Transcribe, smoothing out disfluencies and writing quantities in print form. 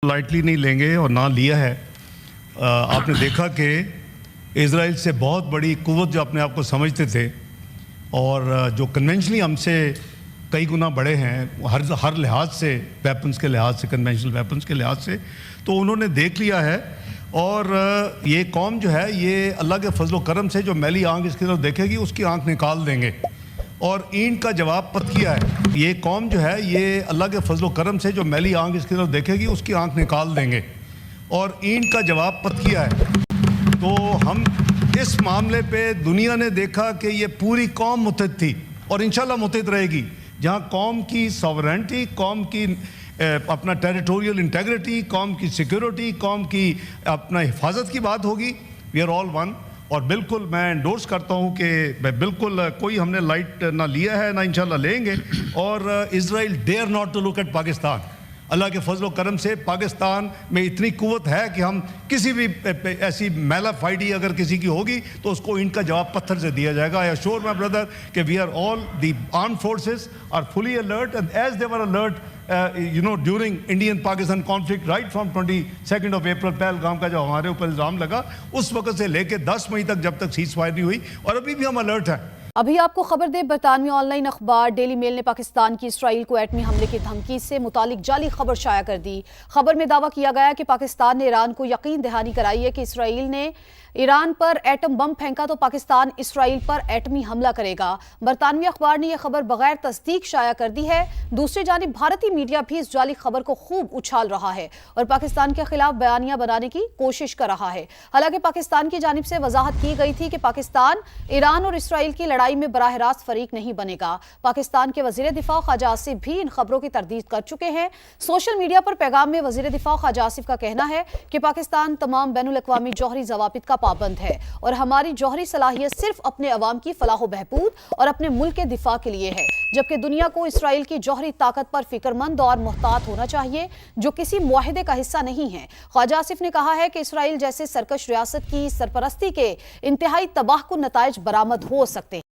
Lightly नहीं लेंगे और ना लिया है। आपने देखा कि इजराइल से बहुत बड़ी कुव्वत जो अपने आप को समझते थे और जो कन्वेंशनली हमसे कई गुना बड़े हैं हर लिहाज से, वेपन्स के लिहाज से, कन्वेंशनल वेपन्स के लिहाज से, तो उन्होंने देख लिया है। और ये कौम जो है ये अल्लाह के फजल करम से जो मैली आंख इसकी तरफ देखेगी उसकी आंख निकाल देंगे। और ईंट का जवाब पत किया है। ये कौम जो है ये अल्लाह के फजल करम से जो मैली आंख इसकी तरफ देखेगी उसकी आंख निकाल देंगे। और ईंट का जवाब पत किया है। तो हम इस मामले पे दुनिया ने देखा कि ये पूरी कौम मुत्तहिद थी और इंशाल्लाह मुत्तहिद रहेगी। जहाँ कौम की सॉवरेंटी, कौम की अपना टेरिटोरियल इंटेग्रिटी, कौम की सिक्योरिटी, कौम की अपना हिफाजत की बात होगी, वी आर ऑल वन। और बिल्कुल मैं एंडोर्स करता हूँ कि बिल्कुल कोई हमने लाइट ना लिया है ना इंशाल्लाह लेंगे। और Israel dare not to look at Pakistan. अल्लाह के फजल करम से पाकिस्तान में इतनी कुव्वत है कि हम किसी भी ऐसी मैला फाइडी अगर किसी की होगी तो उसको इनका जवाब पत्थर से दिया जाएगा। आई अश्योर माय ब्रदर कि we are all the armed forces are fully alert and as they were alert during Indian Pakistan conflict right from 22nd of April Pahalgam का जो हमारे ऊपर इल्ज़ाम लगा उस वक्त से लेके 10 मई तक जब तक सीज फायर नहीं हुई, और अभी भी हम अलर्ट हैं। अभी आपको खबर दे, बरतानवी ऑनलाइन अखबार डेली मेल ने पाकिस्तान की इसराइल को एटमी हमले की धमकी से मुतालिक जाली खबर शाया कर दी। खबर में दावा किया गया कि पाकिस्तान ने ईरान को यकीन दहानी कराई है कि इसराइल ने ईरान पर एटम बम फेंका तो पाकिस्तान इसराइल पर एटमी हमला करेगा। बरतानवी अखबार ने यह खबर बगैर तस्दीक शाया कर दी है। दूसरी जानिब भारतीय मीडिया भी इस जाली खबर को खूब उछाल रहा है और पाकिस्तान के खिलाफ बयानिया बनाने की कोशिश कर रहा है। हालांकि पाकिस्तान की जानिब से वजाहत की गई थी कि पाकिस्तान ईरान और इसराइल की लड़ाई में बराह रास्त फरीक नहीं बनेगा। पाकिस्तान के वजीर दिफा ख्वाजा आसिफ भी इन खबरों की तरदीद कर चुके हैं। सोशल मीडिया पर पैगाम में वजीर दिफा ख्वाजा आसिफ का कहना है कि पाकिस्तान तमाम बैनुल अक़वामी जौहरी ज़वाबित का पाबंद है और हमारी जौहरी सलाहियत सिर्फ अपने अवाम की फलाह बहबूद और अपने मुल्क के दिफा के लिए है, जबकि दुनिया को इसराइल की जौहरी ताकत पर फिक्रमंद और मुहतात होना चाहिए जो किसी मुआहिदे का हिस्सा नहीं है। ख्वाजा आसिफ ने कहा है कि इसराइल जैसे सरकश रियासत की सरपरस्ती के इंतहाई तबाहकुन नताइज बरामद हो सकते हैं।